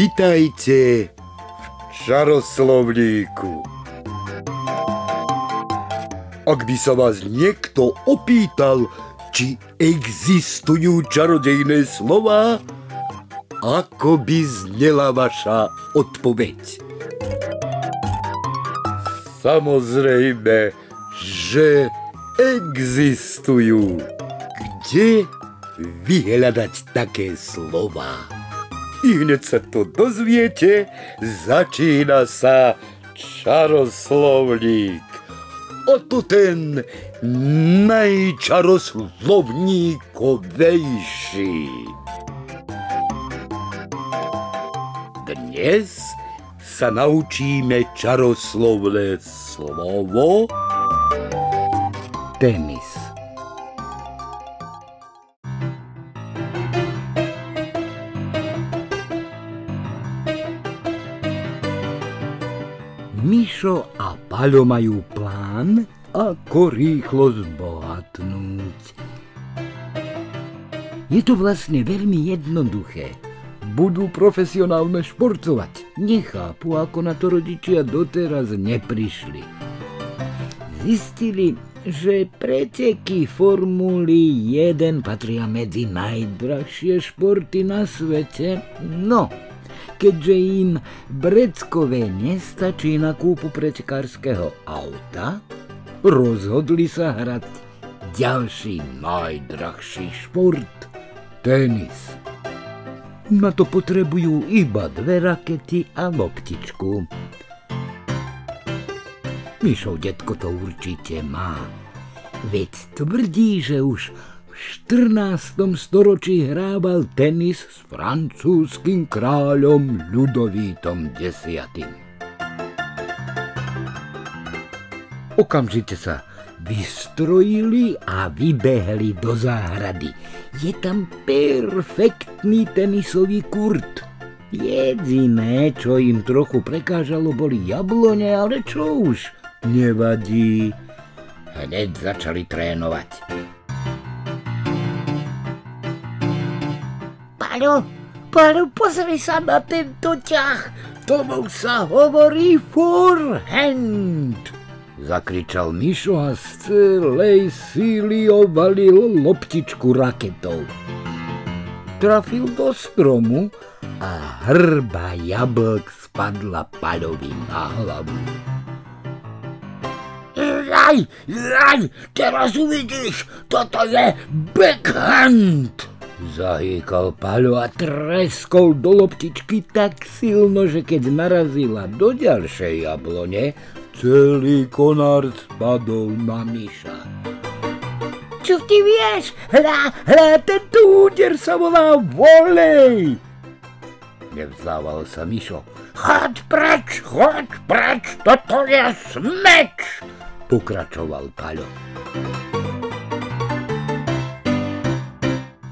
Vitajte v čaroslovníku. Ak by sa vás niekto opýtal, či existujú čarodejné slová, ako by znela vaša odpoveď? Samozrejme, že existujú. Kde vyhľadať také slová? I hneď sa to dozviete, začína sa čaroslovník. O to ten najčaroslovníkovejší. Dnes sa naučíme čaroslovné slovo tenis. Mišo a Paľo majú plán, ako rýchlo zbohatnúť. Je to vlastne veľmi jednoduché. Budú profesionálne športovať. Nechápu, ako na to rodičia doteraz neprišli. Zistili, že preteky Formuly 1 patria medzi najdrahšie športy na svete. No, keďže im breckové nestačí na kúpu pretekárskeho auta, rozhodli sa hrať ďalší najdrahší šport – tenis. Na to potrebujú iba 2 rakety a loptičku. Mišov detko to určite má. Veď tvrdí, že už v 14. storočí hrával tenis s francúzskym kráľom Ľudovítom X. Okamžite sa vystrojili a vybehli do záhrady. Je tam perfektný tenisový kurt. Jediné, čo im trochu prekážalo, boli jablone, ale čo už, nevadí. Hneď začali trénovať. Paľo, pozri sa na tento ťah. Tomu sa hovorí forehand, zakričal Mišo a z celej síly ovalil loptičku raketou. Trafil do stromu a hrba jablk spadla Paľovi na hlavu. Jaj, teraz uvidíš, toto je backhand, zahýkal Paľo a treskol do loptičky tak silno, že keď narazila do ďalšej jablone, celý konár spadol na Miša. Čo ty vieš? Hľa, tento úder sa volá volej! Nevzdával sa Mišo. Choď preč, toto je smeč! Pokračoval Paľo.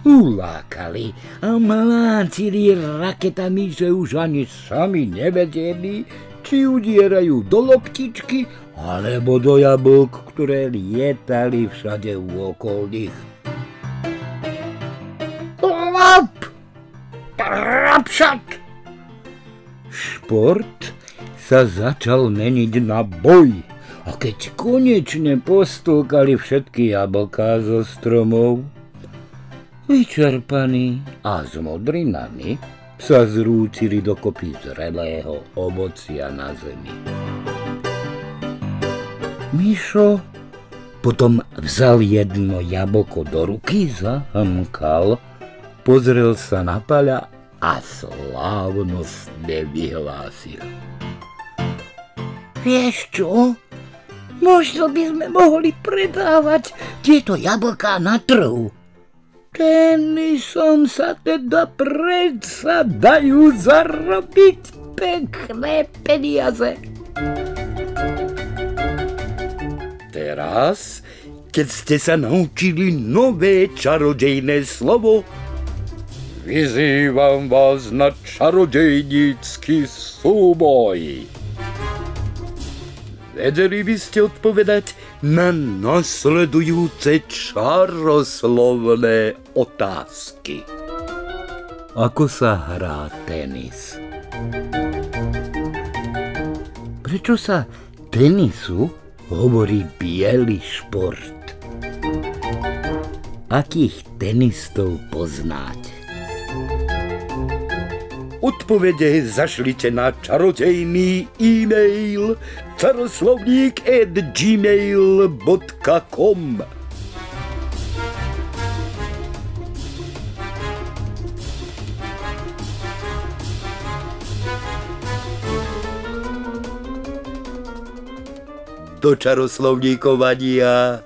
Ulákali a mlátili raketami, že už ani sami nevedeli, či udierajú do loptičky, alebo do jablk, ktoré lietali všade okolo nich. Lop! Trapšat! Šport sa začal meniť na boj. A keď konečne postúkali všetky jablká zo stromov, vyčerpaní a s modrinami sa zrútili dokopy zrelého ovocia na zemi. Mišo potom vzal jedno jablko do ruky, zahamkal, pozrel sa na Paľa a slávnostne vyhlásil. Vieš čo? Možno by sme mohli predávať tieto jablká na trhu. Tenisom sa teda predsa dajú zarobiť pekné peniaze. Teraz, keď ste sa naučili nové čarodejné slovo, vyzývam vás na čarodejnícky súboj. Vedeli by ste odpovedať na nasledujúce čaroslovné otázky. Ako sa hrá tenis? Prečo sa tenisu hovorí biely šport? Akých tenistov poznáte? Odpovede zašlite na čarodejný e-mail čaroslovník@gmail.com. Do čaroslovníkovania.